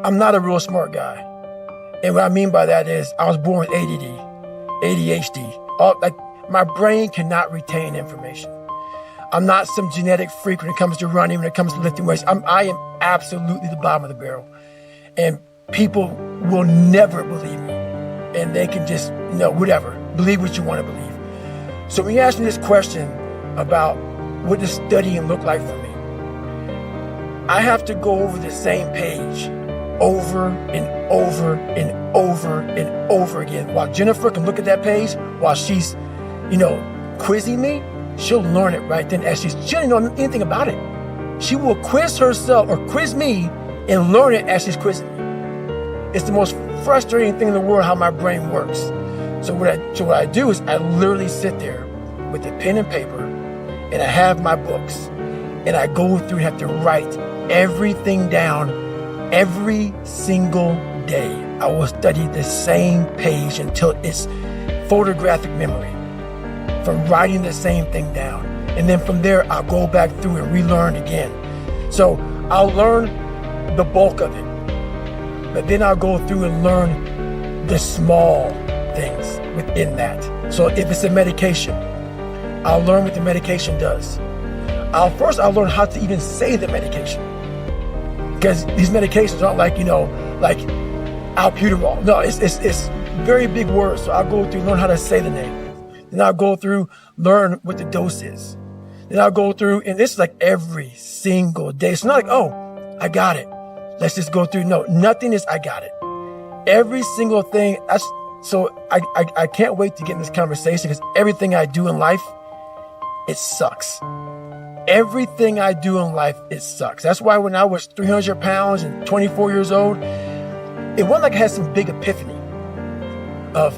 I'm not a real smart guy. And what I mean by that is I was born with ADD, ADHD. My brain cannot retain information. I'm not some genetic freak when it comes to running, when it comes to lifting weights. I am absolutely the bottom of the barrel. And people will never believe me. And they can just, whatever. Believe what you want to believe. So when you ask me this question about what does studying look like for me, I have to go over the same page over and over and over and over again. While Jennifer can look at that page while she's, quizzing me, she'll learn it right then as she doesn't know anything about it. She will quiz herself or quiz me and learn it as she's quizzing me. It's the most frustrating thing in the world how my brain works. So what I do is I literally sit there with a pen and paper and I have my books and I go through and have to write everything down every single day. I will study the same page until it's photographic memory from writing the same thing down. And then from there, I'll go back through and relearn again. So I'll learn the bulk of it, but then I'll go through and learn the small things within that. So if it's a medication, I'll learn what the medication does. I'll learn how to even say the medication. Because these medications aren't like albuterol. No, it's very big words. So I'll go through, learn how to say the name. Then I'll go through, learn what the dose is. Then I'll go through, and this is like every single day. It's not like, oh, I got it. Let's just go through. No, nothing is, I got it. Every single thing. So I can't wait to get in this conversation because everything I do in life, it sucks. Everything I do in life, it sucks. That's why when I was 300 pounds and 24 years old, it wasn't like I had some big epiphany of,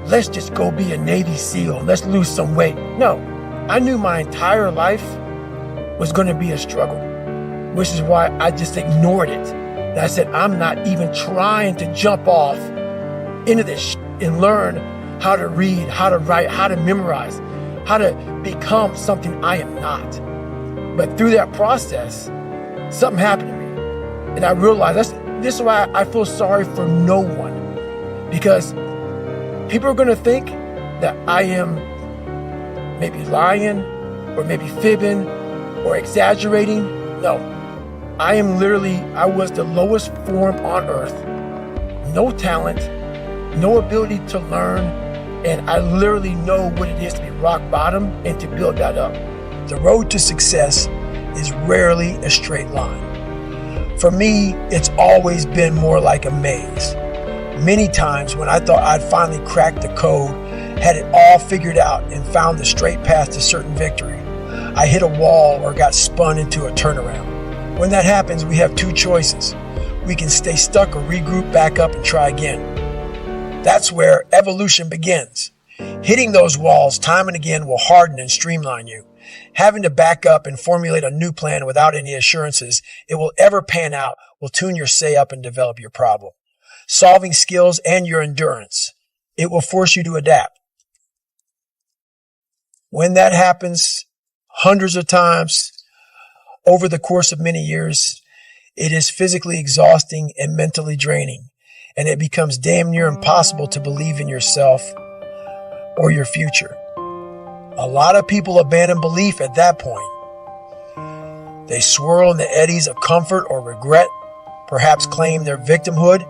let's just go be a Navy SEAL and let's lose some weight. No, I knew my entire life was going to be a struggle, which is why I just ignored it. And I said, I'm not even trying to jump off into this and learn how to read, how to write, how to memorize, how to become something I am not. But through that process, something happened to me. And I realized this is why I feel sorry for no one. Because people are going to think that I am maybe lying or maybe fibbing or exaggerating. No, I was the lowest form on earth. No talent, no ability to learn. And I literally know what it is to be rock bottom and to build that up. The road to success is rarely a straight line. For me, it's always been more like a maze. Many times when I thought I'd finally cracked the code, had it all figured out and found the straight path to certain victory, I hit a wall or got spun into a turnaround. When that happens, we have two choices. We can stay stuck or regroup back up and try again. That's where evolution begins. Hitting those walls time and again will harden and streamline you. Having to back up and formulate a new plan without any assurances it will ever pan out will tune your say up and develop your problem, solving skills and your endurance. It will force you to adapt. When that happens hundreds of times over the course of many years, it is physically exhausting and mentally draining, and it becomes damn near impossible to believe in yourself or your future. A lot of people abandon belief at that point. They swirl in the eddies of comfort or regret, perhaps claim their victimhood,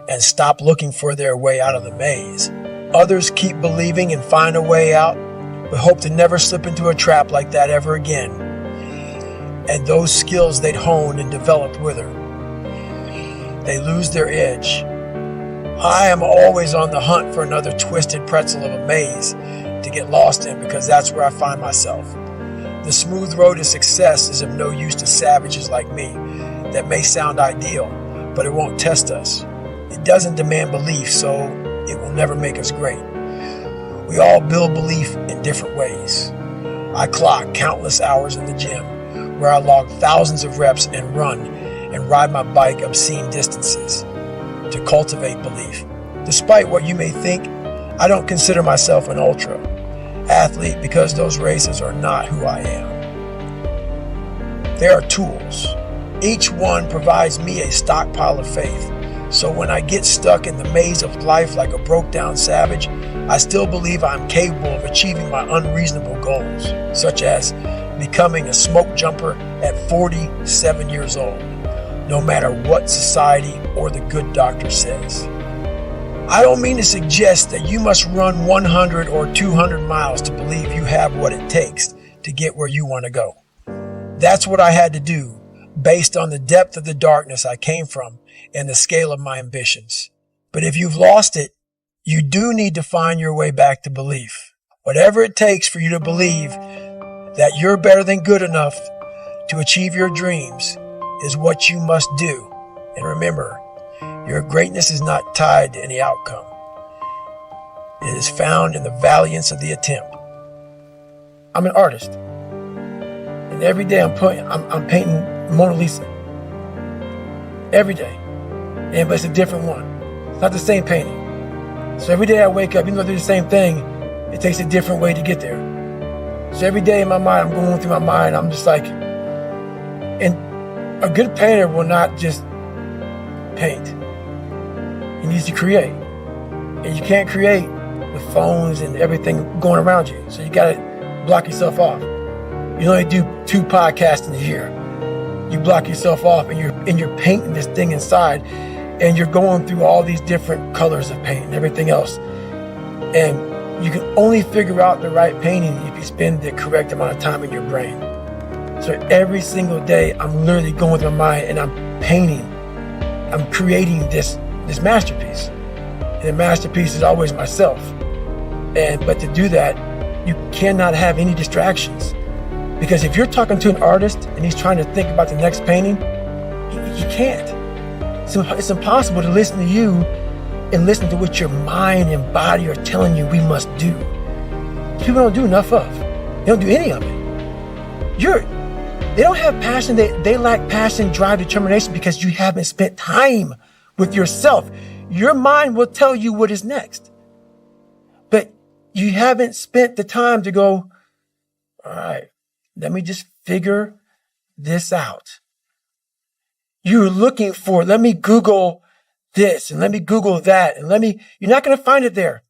and stop looking for their way out of the maze. Others keep believing and find a way out, but hope to never slip into a trap like that ever again. And those skills they'd honed and developed wither. They lose their edge. I am always on the hunt for another twisted pretzel of a maze to get lost in, because that's where I find myself. The smooth road to success is of no use to savages like me. That may sound ideal, but it won't test us. It doesn't demand belief, so it will never make us great. We all build belief in different ways. I clock countless hours in the gym, where I log thousands of reps and run and ride my bike obscene distances to cultivate belief. Despite what you may think, I don't consider myself an ultra athlete because those races are not who I am. They are tools. Each one provides me a stockpile of faith. So when I get stuck in the maze of life like a broke down savage, I still believe I'm capable of achieving my unreasonable goals, such as becoming a smoke jumper at 47 years old, no matter what society or the good doctor says. I don't mean to suggest that you must run 100 or 200 miles to believe you have what it takes to get where you want to go. That's what I had to do based on the depth of the darkness I came from and the scale of my ambitions. But if you've lost it, you do need to find your way back to belief. Whatever it takes for you to believe that you're better than good enough to achieve your dreams is what you must do. And remember, your greatness is not tied to any outcome. It is found in the valiance of the attempt. I'm an artist, and every day I'm painting Mona Lisa. Every day. But it's a different one. It's not the same painting. So every day I wake up, even though I do the same thing, it takes a different way to get there. So every day in my mind, I'm going through my mind, I'm just like, and a good painter will not just paint. He needs to create. And you can't create with phones and everything going around you. So you got to block yourself off. You only do 2 podcasts in a year. You block yourself off and you're painting this thing inside, and you're going through all these different colors of paint and everything else. And you can only figure out the right painting if you spend the correct amount of time in your brain. So every single day, I'm literally going through my mind and I'm painting. I'm creating this masterpiece. And the masterpiece is always myself. But to do that, you cannot have any distractions. Because if you're talking to an artist and he's trying to think about the next painting, he can't. So it's impossible to listen to you and listen to what your mind and body are telling you we must do. People don't do enough of. They don't do any of it. They don't have passion. They lack passion, drive, determination because you haven't spent time with yourself. Your mind will tell you what is next. But you haven't spent the time to go, all right, let me just figure this out. You're looking for, let me Google this and let me Google that and you're not going to find it there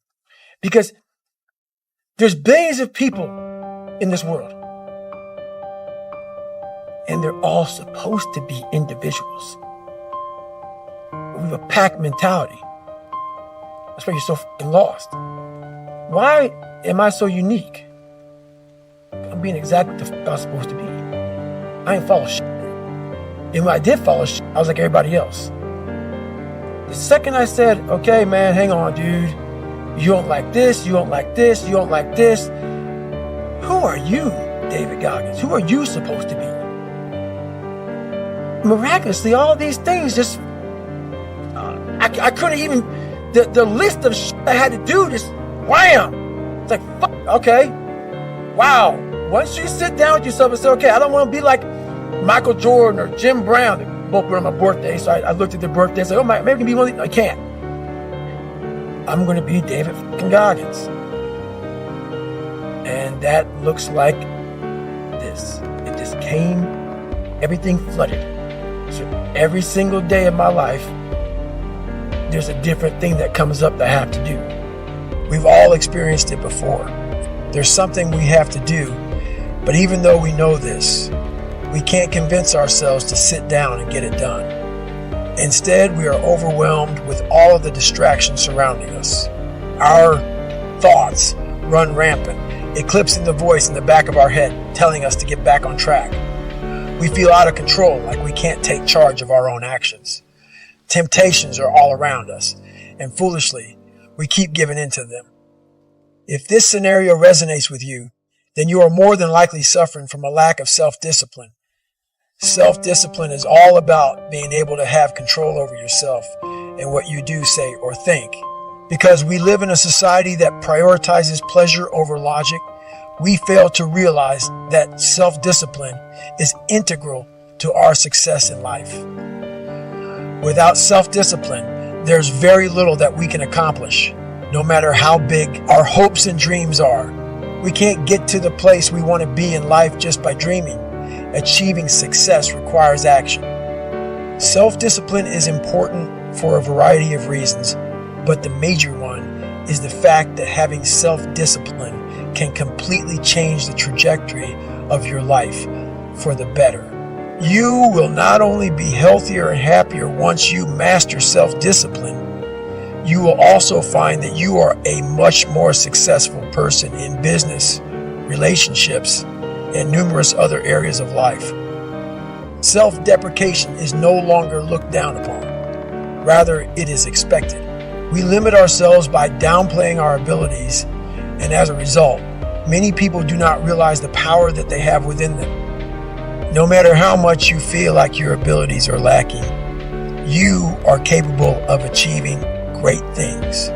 because there's billions of people in this world and they're all supposed to be individuals. We have a pack mentality. That's why you're so fucking lost. Why am I so unique? I'm being exactly what the fuck I was supposed to be. I ain't follow shit. And when I did follow shit, I was like everybody else. The second I said, okay, man, hang on, dude. You don't like this, you don't like this, you don't like this. Who are you, David Goggins? Who are you supposed to be? Miraculously, all these things just, I couldn't even, the list of shit I had to do just, wham! It's like, fuck, okay. Wow. Once you sit down with yourself and say, okay, I don't want to be like Michael Jordan or Jim Brown. They both were on my birthday, so I looked at their birthday and said, oh, maybe I can be one of these. I can't. I'm going to be David fucking Goggins. And that looks like this. It just came, everything flooded. So every single day of my life, there's a different thing that comes up that I have to do. We've all experienced it before. There's something we have to do, but even though we know this, we can't convince ourselves to sit down and get it done. Instead, we are overwhelmed with all of the distractions surrounding us. Our thoughts run rampant, eclipsing the voice in the back of our head, telling us to get back on track. We feel out of control, like we can't take charge of our own actions. Temptations are all around us, and foolishly, we keep giving in to them. If this scenario resonates with you, then you are more than likely suffering from a lack of self-discipline. Self-discipline is all about being able to have control over yourself and what you do, say, or think. Because we live in a society that prioritizes pleasure over logic, we fail to realize that self-discipline is integral to our success in life. Without self-discipline, there's very little that we can accomplish, no matter how big our hopes and dreams are. We can't get to the place we want to be in life just by dreaming. Achieving success requires action. Self-discipline is important for a variety of reasons, but the major one is the fact that having self-discipline can completely change the trajectory of your life for the better. You will not only be healthier and happier once you master self-discipline, you will also find that you are a much more successful person in business, relationships, and numerous other areas of life. Self-deprecation is no longer looked down upon. Rather, it is expected. We limit ourselves by downplaying our abilities, and as a result, many people do not realize the power that they have within them. No matter how much you feel like your abilities are lacking, you are capable of achieving great things,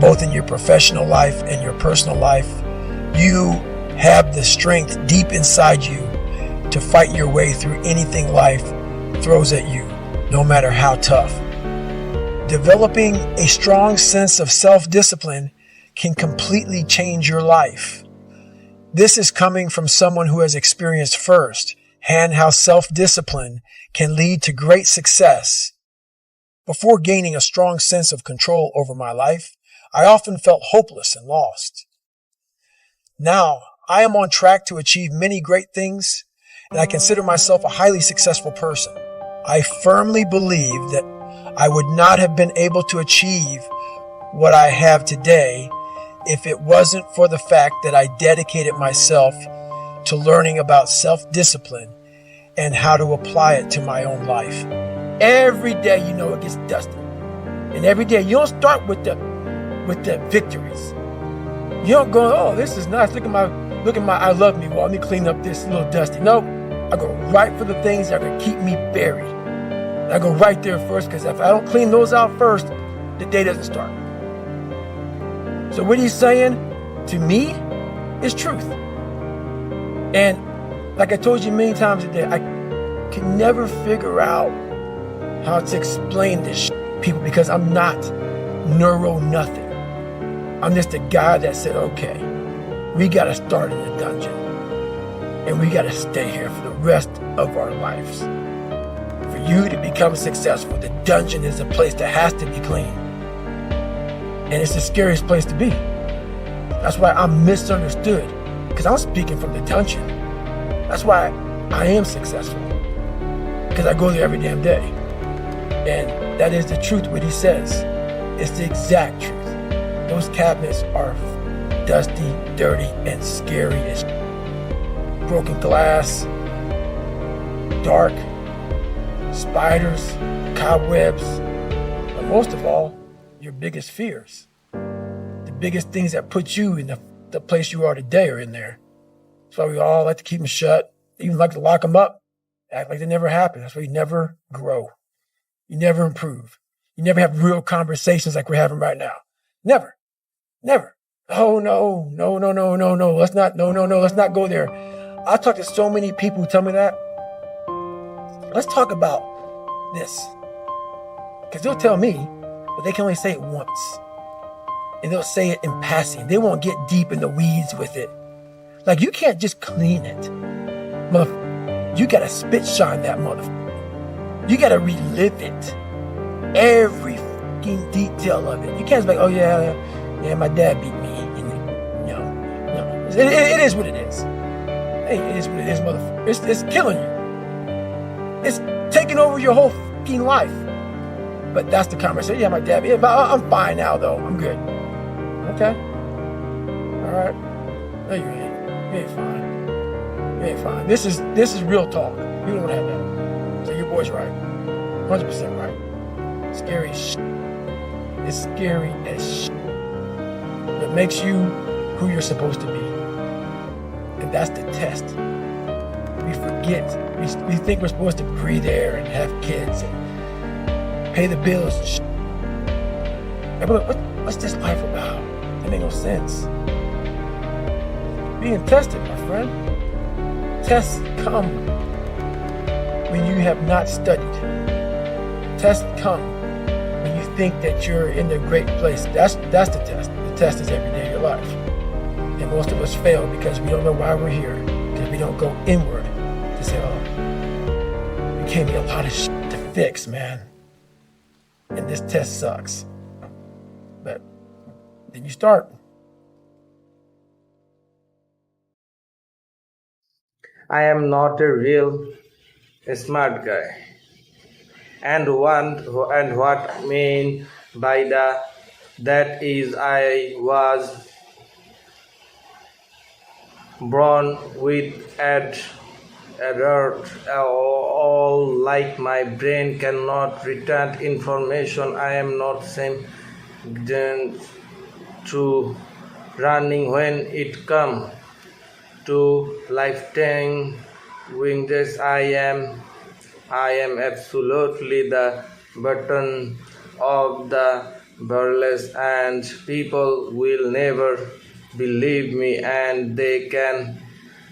both in your professional life and your personal life. You have the strength deep inside you to fight your way through anything life throws at you, no matter how tough. Developing a strong sense of self-discipline can completely change your life. This is coming from someone who has experienced firsthand how self-discipline can lead to great success. Before gaining a strong sense of control over my life, I often felt hopeless and lost. Now, I am on track to achieve many great things, and I consider myself a highly successful person. I firmly believe that I would not have been able to achieve what I have today if it wasn't for the fact that I dedicated myself to learning about self-discipline and how to apply it to my own life. Every day, it gets dusty. And every day, you don't start with the victories. You don't go, oh, this is nice. Look at my I love me wall. Let me clean up this little dusty. No, I go right for the things that are going to keep me buried. And I go right there first, because if I don't clean those out first, the day doesn't start. So what he's saying to me is truth. And like I told you many times a day, I can never figure out how to explain this to people, because I'm not neuro nothing. I'm just a guy that said, okay, we got to start in the dungeon, and we got to stay here for the rest of our lives. For you to become successful, the dungeon is a place that has to be clean. And it's the scariest place to be. That's why I'm misunderstood, because I'm speaking from the dungeon. That's why I am successful, because I go there every damn day. And that is the truth, what he says. It's the exact truth. Those cabinets are dusty, dirty, and scary as broken glass, dark, spiders, cobwebs, but most of all, your biggest fears. The biggest things that put you in the place you are today are in there. That's why we all like to keep them shut, even like to lock them up, act like they never happened. That's why you never grow. You never improve. You never have real conversations like we're having right now. Never. Never. Oh, no. Let's not go there. I talk to so many people who tell me that. Let's talk about this. Because they'll tell me, but they can only say it once. And they'll say it in passing. They won't get deep in the weeds with it. Like, you can't just clean it. You got to spit shine that motherfucker. You got to relive it. Every fucking detail of it. You can't just be like, oh, yeah, my dad beat me. No. It is what it is. Hey, it is what it is, motherfucker. It's killing you. It's taking over your whole fucking life. But that's the conversation. Yeah, my dad. Yeah, I'm fine now, though. I'm good. Okay. All right. No, you ain't. You ain't fine. You ain't fine. This is real talk. You don't have that. So your boy's right. 100% right. Scary as shit. It's scary as shit. It makes you who you're supposed to be. And that's the test. We forget. We think we're supposed to breathe air and have kids and pay the bills and shit. And what's this life about? It makes no sense. Being tested, my friend. Tests come when you have not studied. Tests come when you think that you're in a great place. That's the test. The test is every day of your life. And most of us fail because we don't know why we're here. Because we don't go inward to say, oh, you gave me a lot of shit to fix, man. And this test sucks. But then you start. I am not a real smart guy. And what I mean by that is I was born with alert all like my brain cannot retain information. I am not same to running when it come to lifetime wings. I am absolutely the button of the barrels, and people will never believe me, and they can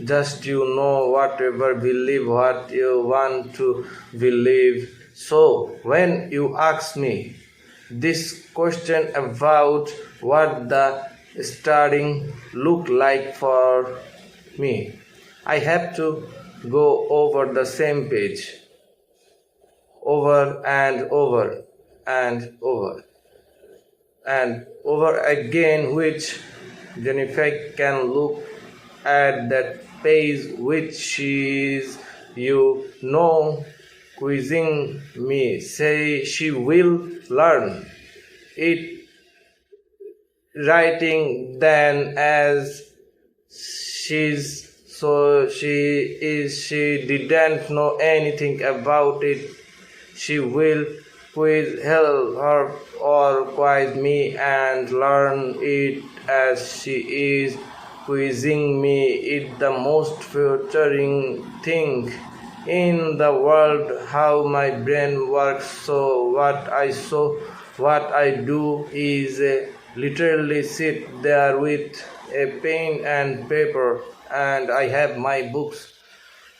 just whatever believe what you want to believe. So when you ask me this question about what the starting look like for me, I have to go over the same page over and over and over and over again, which Jennifer can look at that page, which is quizzing me. Say she will learn it writing then as she didn't know anything about it. She will quiz her or quiz me and learn it as she is quizzing me. It's the most frustrating thing in the world how my brain works. So what I do is literally sit there with a pen and paper, and I have my books,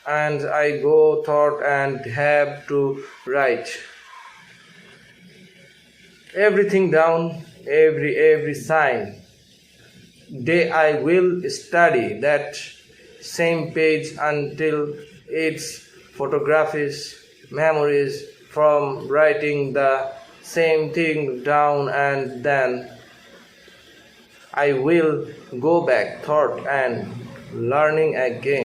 and I go thought and have to write everything down, every sign. Day I will study that same page until it's photographs, memories from writing the same thing down, and then I will go back thought and learning again.